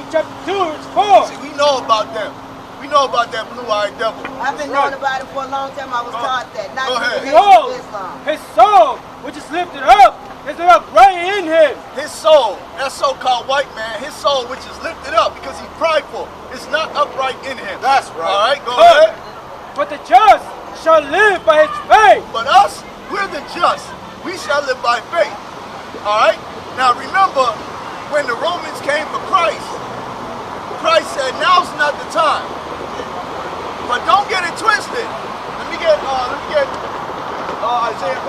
Revelation chapter 2 verse 4. See, we know about them. We know about that blue-eyed devil. I've been knowing about it for a long time. I was taught that. Not Behold, his soul, which is lifted up, is not right in him. His soul, that so-called white man, his soul, which is lifted up because he's prideful, is not upright in him. That's right. All right, go ahead. But the just shall live by his faith. But us, we're the just. We shall live by faith. All right? Now remember, when the Romans came for Christ, Christ said, now's not the time. But don't get it twisted. Let me get Isaiah 13.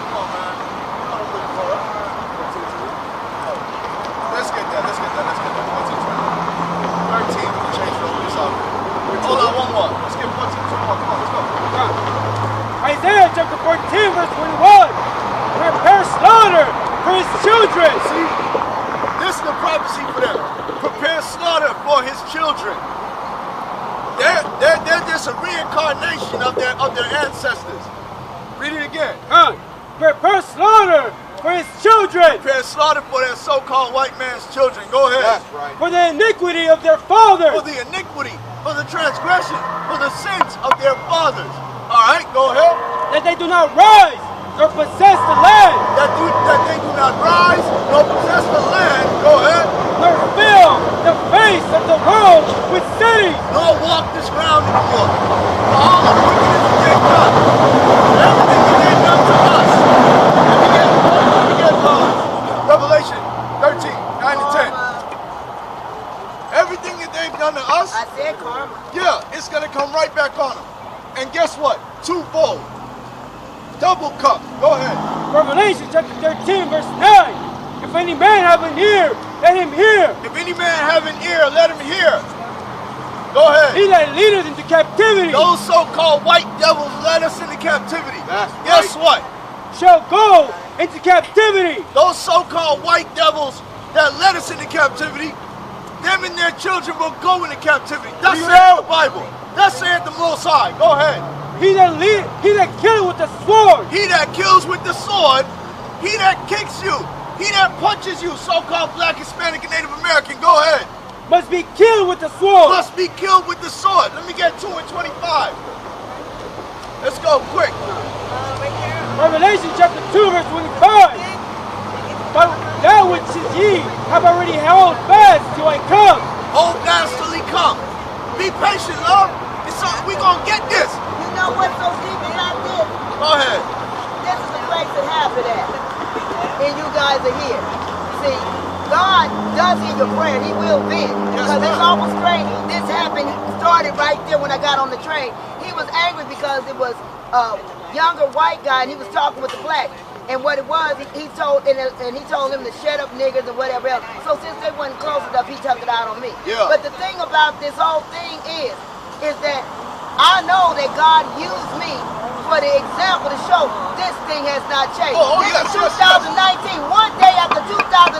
Come on, man. I'm looking for it. Let's get that. 13. Change from this out. Hold on, one more. Let's get 14, 21. Come on, let's go. Isaiah chapter 14 verse 21. Prepare slaughter for his children. See, this is the prophecy for them. Prepare slaughter for his children. They're just a reincarnation of their ancestors. Read it again. Prepare slaughter for his children. Prepare slaughter for their so-called white man's children. Go ahead. That's right. For the iniquity of their fathers. For the iniquity, for the transgression, for the sins of their fathers. All right, go ahead. That they do not rise nor possess the land. That they do not rise nor possess the land. Go ahead. Nor fill the face of the world with cities. Nor walk this ground anymore. For all of the wickedness that they've done. Everything that they've done to us. Let me get Revelation 13, 9 and 10. Everything that they've done to us. I said karma. Yeah, it's going to come right back on them. And guess what? Twofold. Double cup. Go ahead. Revelation chapter 13 verse 9. If any man have an ear, let him hear. If any man have an ear, let him hear. Go ahead. He that leadeth into captivity. Those so-called white devils led us into captivity. Guess what? Shall go into captivity. Those so-called white devils that led us into captivity, them and their children will go into captivity. That's the Bible. That's saith the Most High. Go ahead. He that kills with the sword. He that kills with the sword. He that kicks you. He that punches you, so-called black, Hispanic, and Native American. Go ahead. Must be killed with the sword. Must be killed with the sword. Let me get 2 and 25. Let's go quick. Revelation chapter 2 verse 25. But that which is ye have already held fast till I come. Hold fast till he come. Be patient, love. We gonna get this. You know what's so deep about this? Go ahead. This is the place that happened at. And you guys are here. See, God does hear your prayer. He will bend. Because it's almost strange. This happened, started right there when I got on the train. He was angry because it was a younger white guy and he was talking with the black. And what it was, he told him to shut up niggers and whatever else. So since they wasn't close enough, he took it out on me. Yeah. But the thing about this whole thing is that I know that God used me for the example to show this thing has not changed. This is 2019. One day after 2019,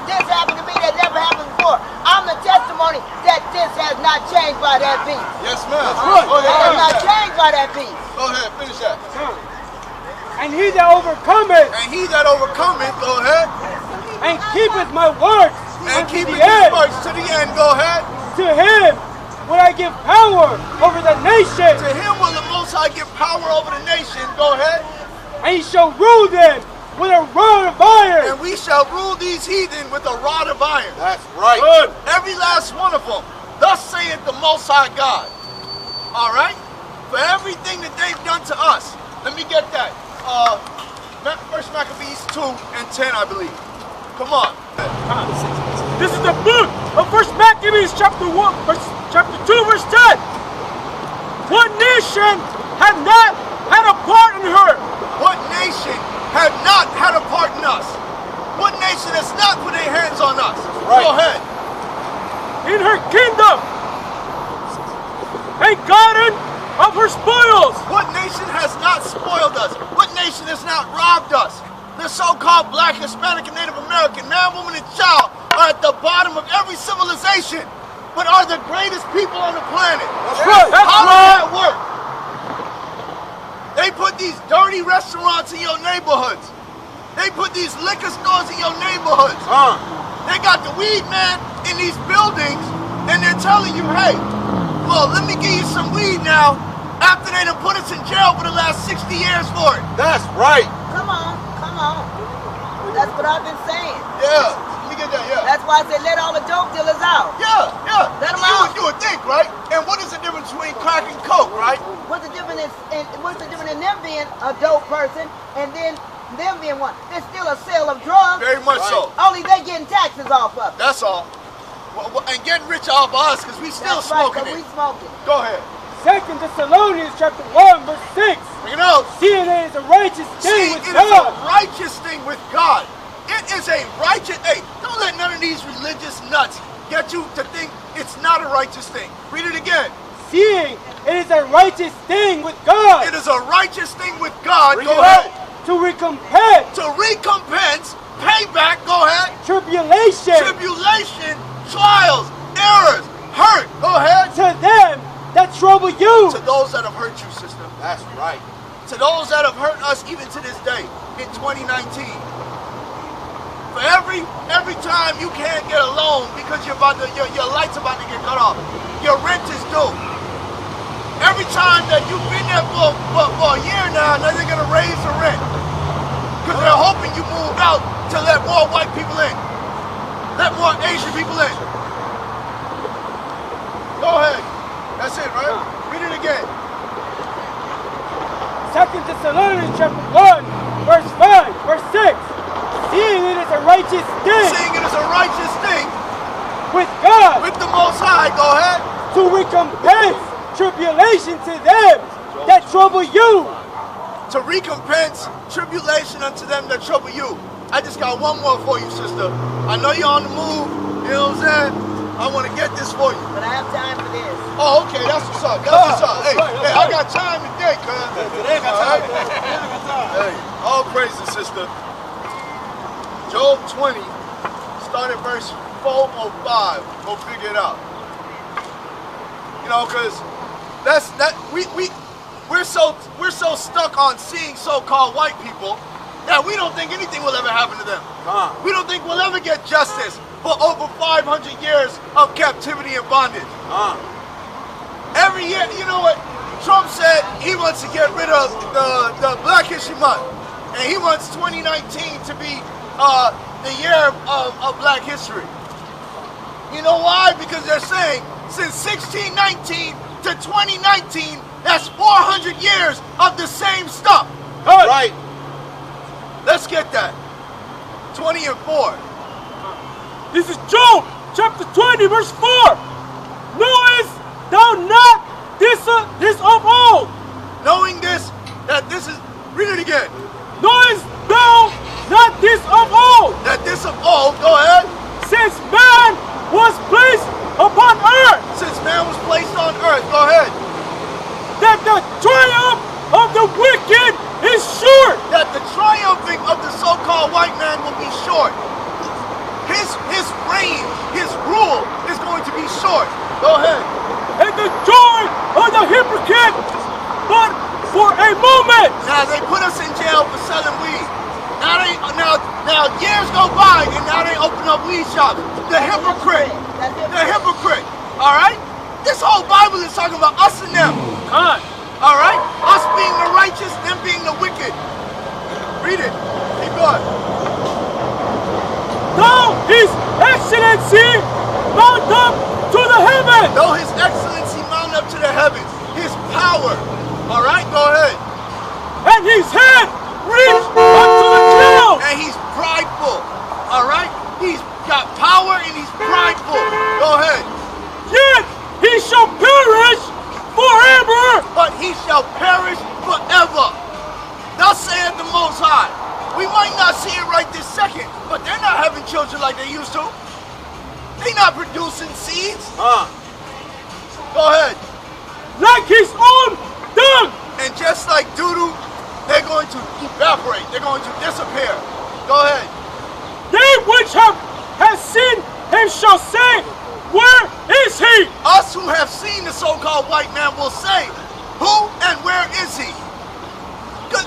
this happened to me that never happened before. I'm the testimony that this has not changed by that beast. Yes, ma'am. It has not changed by that beast. Go ahead, finish that. And he that overcometh. And he that overcometh, go ahead. And keepeth my words. And keepeth his words to the end, go ahead. To him will I give power over the nation. To him will the Most High give power over the nation. Go ahead. And he shall rule them with a rod of iron. And we shall rule these heathen with a rod of iron. That's right. Good. Every last one of them. Thus saith the Most High God. All right? For everything that they've done to us. Let me get that. First Maccabees 2 and 10, I believe. Come on. This is the book of First Maccabees chapter 2 verse 10. What nation had not had a part in her? What nation had not had a part in us? What nation has not put their hands on us? Right. Go ahead. In her kingdom and gotten of her spoils. What nation has not spoiled us? What nation has not robbed us? The so-called black, Hispanic, and Native American, man, woman, and child are at the bottom of every civilization, but are the greatest people on the planet. That's right. How does that work? They put these dirty restaurants in your neighborhoods. They put these liquor stores in your neighborhoods. They got the weed man in these buildings, and they're telling you, hey, well, let me give you some weed now, after they done put us in jail for the last 60 years for it. That's right. Come on, come on. That's what I've been saying. Yeah, you get that, yeah. That's why I said let all the dope dealers out. Yeah, yeah. Let 'em out. You would think, right? And what is the difference between crack and coke, right? What's the difference in them being a dope person and then them being one? There's still a sale of drugs. Very much so. Only they getting taxes off of it. That's all. And getting rich off of us because we still That's right, smoking 'cause it. we smoking. Go ahead. 2 Thessalonians chapter 1 verse 6. Bring it out. Seeing it is a righteous See, thing it with is God. a righteous thing with God. It is a righteous. Hey, don't let none of these religious nuts get you to think it's not a righteous thing. Read it again. Seeing it is a righteous thing with God. It is a righteous thing with God. Bring Go it ahead. To recompense To recompense, payback. Go ahead. tribulation Tribulation, trials, errors, hurt. Go ahead. to them that trouble you. To those that have hurt you, sister. That's right. To those that have hurt us even to this day in 2019. For every time you can't get a loan because your light's about to get cut off, your rent is due. Every time that you've been there for a year now, now they're gonna raise the rent because they're hoping you move out to let more white people in, let more Asian people in. Go ahead. That's it, right? Read it again. 2 Thessalonians chapter 1 verse 5 verse 6. Seeing it is a righteous thing Seeing it as a righteous thing with God with the Most High. Go ahead. to recompense tribulation to them that trouble you. To recompense tribulation unto them that trouble you. I just got one more for you, sister. I know you're on the move, you know what I'm saying? I want to get this for you. But I have time for this. Oh, okay, that's what's up. That's what's up. Hey, I got time today, cuz. Today I got time. Hey, all praises, sister. Job 20, start at verse 405. Go figure it out. You know, cause we're so stuck on seeing so-called white people that we don't think anything will ever happen to them. We don't think we'll ever get justice for over 500 years of captivity and bondage. Every year, you know what? Trump said he wants to get rid of the Black History Month, and he wants 2019 to be the year of Black history. You know why? Because they're saying since 1619 to 2019, that's 400 years of the same stuff. Right. Let's get that. 20 and 4. This is Job chapter 20 verse 4. Knowest thou not this of old? Knowing this, that this is, read it again. Knowest thou not this of old? That this of old, go ahead. Since man was placed upon earth, Since man was placed on earth, go ahead. that the triumph of the wicked is short. That the triumphing of the so-called white man will be short. His reign, his rule is going to be short. Go ahead. And the joy of the hypocrite, but for a moment. Now they put us in jail for selling weed. Now years go by and now they open up weed shops. The hypocrite. The hypocrite. All right? This whole Bible is talking about us and them. All right? Us being the righteous, them being the wicked. Read it. Keep going. Though His Excellency mount up to the heavens, Though His excellency mount up to the heavens, His power. All right? Go ahead. and His head reach unto the clouds. And He's prideful. All right? He's got power and He's prideful. Go ahead. Yet He shall perish forever. But He shall perish forever. Thus saith the Most High. We might not see it right this second, but they're not having children like they used to. They're not producing seeds. Go ahead. Like His own dung. And just like doo-doo, they're going to evaporate. They're going to disappear. Go ahead. They which have seen Him shall say, where is He? Us who have seen the so-called white man will say, who and where is He? 'Cause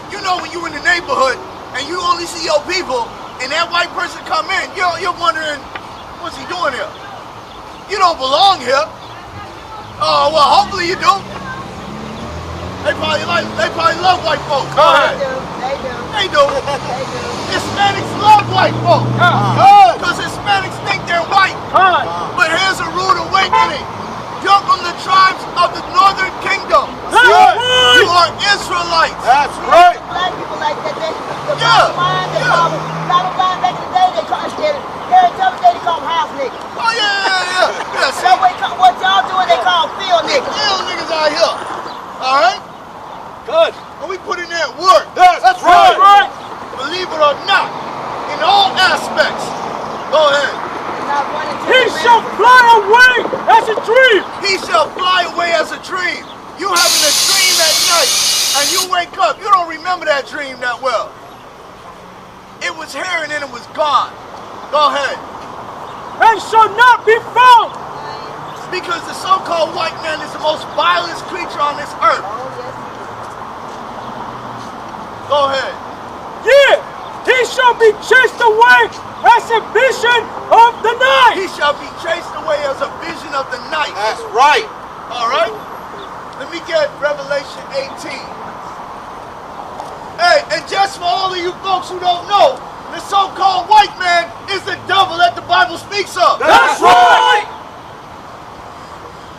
you know when you're in the neighborhood and you only see your people, and that white person come in, you're wondering, what's he doing here? You don't belong here. Oh, well, hopefully you do. They probably love white folks. Go ahead. They do. Hispanics love white folks. Because Hispanics think they're white. But here's a rude awakening. You're from the tribes of the northern kingdom. You are Israelites. That's right. Black people like that, they Yeah. call them, back in the day, they call them, they call them house niggas. Oh, yeah. See, So what y'all doing, they call them field niggas. real niggas out here. All right? Good. And we put in that work. That's right. Believe it or not, in all aspects. Go ahead. Not one and two He men. shall fly away as a dream. He shall fly away as a dream. You having a dream at night, and you wake up, you don't remember that dream that well. It was here and then it was gone. Go ahead. And shall not be found. Because the so-called white man is the most violent creature on this earth. Oh, yes. Go ahead. Yeah, he shall be chased away as a vision of the night. He shall be chased away as a vision of the night. That's right. All right? Let me get Revelation 18. Hey, and just for all of you folks who don't know, the so-called white man is the devil that the Bible speaks of. That's right.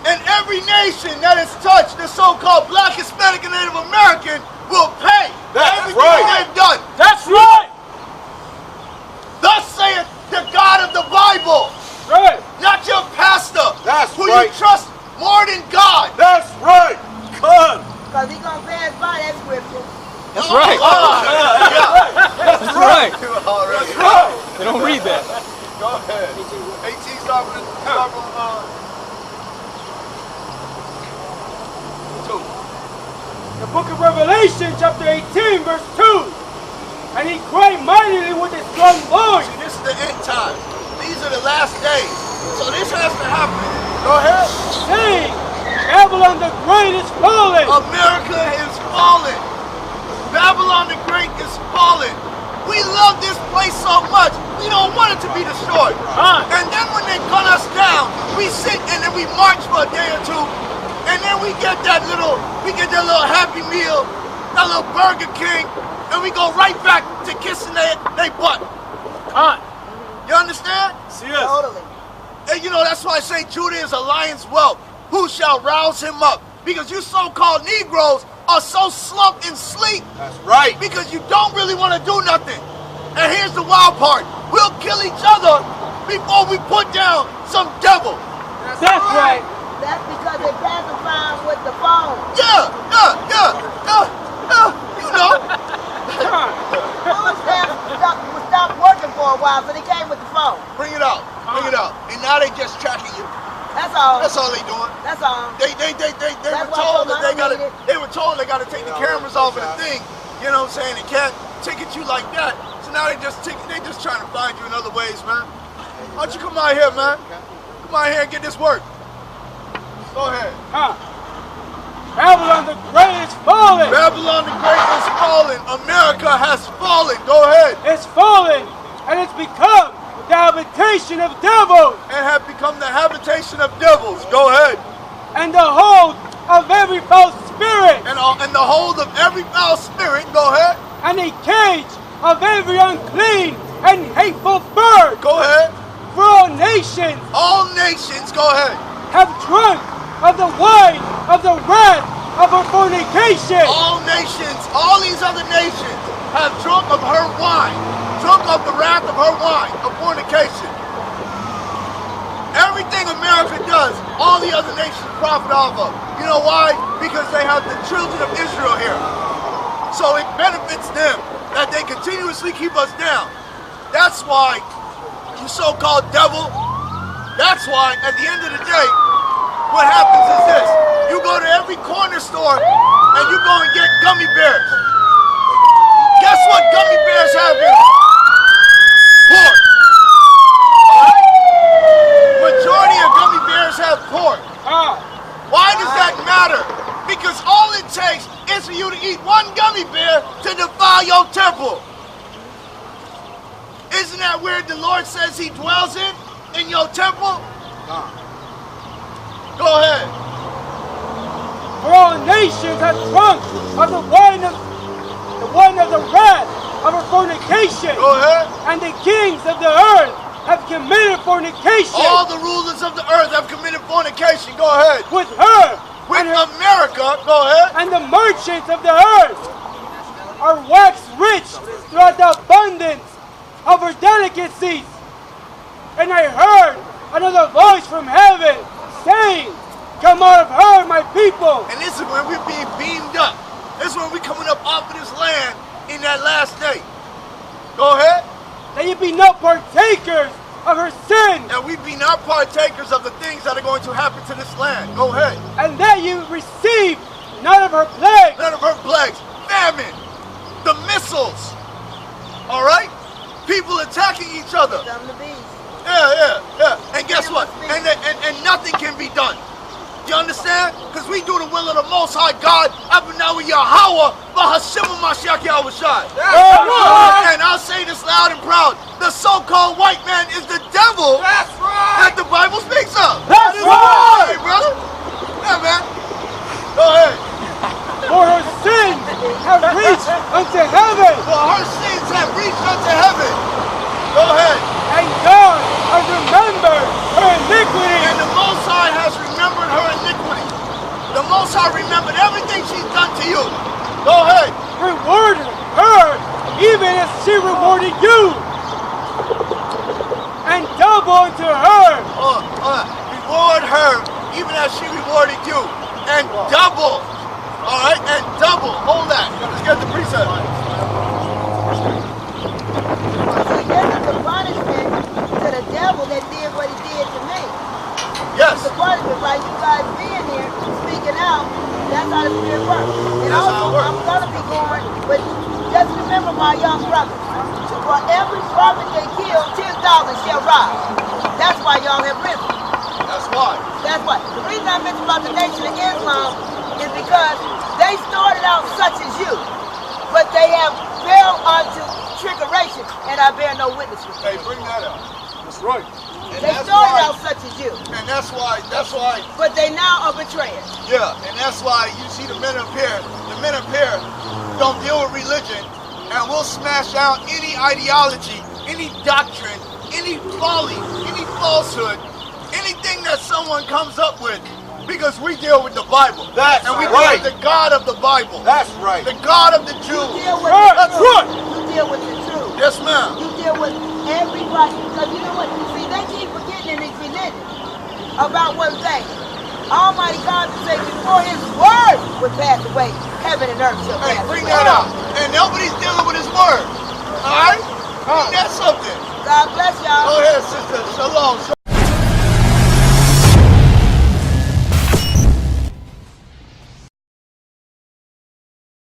And every nation that has touched the so-called black, Hispanic, and Native American will pay That's everything right. they've done. That's right. Thus saith the God of the Bible, Right. not your pastor, That's who right. you trust more than God. That's right. Good. Because he gonna pass by that scripture. That's right. That's right. All right. They don't read that. Go ahead. 18 start from 2. The book of Revelation, chapter 18, verse 2. And he cried mightily with a strong voice. See, this is the end time. These are the last days. So this has to happen. Go ahead. Saying, Babylon the Great is fallen. America is falling. Babylon the Great is falling. We love this place so much, we don't want it to be destroyed. And then when they gun us down, we sit and then we march for a day or two, and then we get that little Happy Meal, that little Burger King, and we go right back to kissing they butt. You understand? Totally. And you know, that's why I say Judah is a lion's whelp. Who shall rouse him up? Because you so-called Negroes are so slumped in sleep. That's right. Because you don't really want to do nothing. And here's the wild part. We'll kill each other before we put down some devil. That's right. That's because they pacify with the phone. Yeah. You know. Food stamps stopped working for a while, so they came with the phone. Bring it out. And now they just tracking you. That's all. That's all they doing. That's all. They That's were why told I that don't need it. they were told they gotta take the cameras off of the thing. You know what I'm saying? They can't ticket you like that. So now they just trying to find you in other ways, man. Why don't you come out here, man? Come out here and get this work. Go ahead. Babylon the Great is fallen. Babylon the Great is fallen. America has fallen. Go ahead. It's fallen, and it's become the habitation of devils, And have become the habitation of devils. Go ahead. and the hold of every foul spirit, And the hold of every foul spirit. Go ahead. and a cage of every unclean and hateful bird. Go ahead. For all nations All nations. Go ahead. have drunk of the wine of the wrath of her fornication. All nations, all these other nations have drunk of her wine, drunk of the wrath of her wine, of fornication. Everything America does, all the other nations profit off of. You know why? Because they have the children of Israel here. So it benefits them that they continuously keep us down. That's why, you so-called devil, that's why at the end of the day, what happens is this. You go to every corner store and you go and get gummy bears. Guess what gummy bears have in it? Pork. Majority of gummy bears have pork. Why does that matter? Because all it takes is for you to eat one gummy bear to defile your temple. the Lord says he dwells in your temple? Go ahead. For all nations have drunk of the wine of the wrath of her fornication. Go ahead. And the kings of the earth have committed fornication. All the rulers of the earth have committed fornication. Go ahead. With her. With America. Go ahead. And the merchants of the earth are waxed rich throughout the abundance of her delicacies. And I heard another voice from heaven saying, come out of her, my people. And this is when we're being beamed up. This is when we're coming up off of this land in that last day. Go ahead. That ye be not partakers of her sins. And we be not partakers of the things that are going to happen to this land. Go ahead. And that you receive none of her plagues. None of her plagues. Famine. The missiles. All right? People attacking each other. Yeah. And guess what? And nothing can be done. You understand? Because we do the will of the Most High God, Abinawi Yahweh, Bahashim Mashiach Yahushai. And I'll say this loud and proud. The so-called white man is the devil that the Bible speaks of. That's right! Hey, brother. Yeah, man. Go ahead. For her sins have reached unto heaven. For her sins have reached unto heaven. Go ahead. And God has remembered her iniquity. And the Most High has remembered her iniquity. The Most High remembered everything she's done to you. Go ahead. Reward her even as she rewarded you. And double unto her. Reward her even as she rewarded you. And double. All right, and double. Hold that. Let's get the precept. This is the punishment to the devil that did what he did to me. Yes. The punishment by you guys being here, speaking out, that's how the Spirit works. And That's also, how it works. I'm going to be going, but just remember my young brothers. For every prophet they kill, 10,000 shall rise. That's why y'all have risen. That's why. That's why. The reason I mentioned about the Nation of Islam is because they started out such as you, but they have fell unto trickeration, and I bear no witness with Hey, bring that up. That's right. And They started out such as you, And that's why, but they now are betrayers. yeah, and that's why you see the men up here don't deal with religion, and we'll smash out any ideology, any doctrine, any folly, any falsehood, anything that someone comes up with, because we deal with the Bible. That's and we right. deal with the God of the Bible. That's right. The God of the You Jews. deal with That's the truth. right. You deal with the truth. Yes, ma'am. You deal with everybody. Because you know what? See, they keep forgetting in this religion about one thing. Almighty God said before his word would pass away, heaven and earth shall Hey, pass bring away. that out. And nobody's dealing with his word. All right? Bring that something. God bless y'all. Go ahead, sister. Shalom.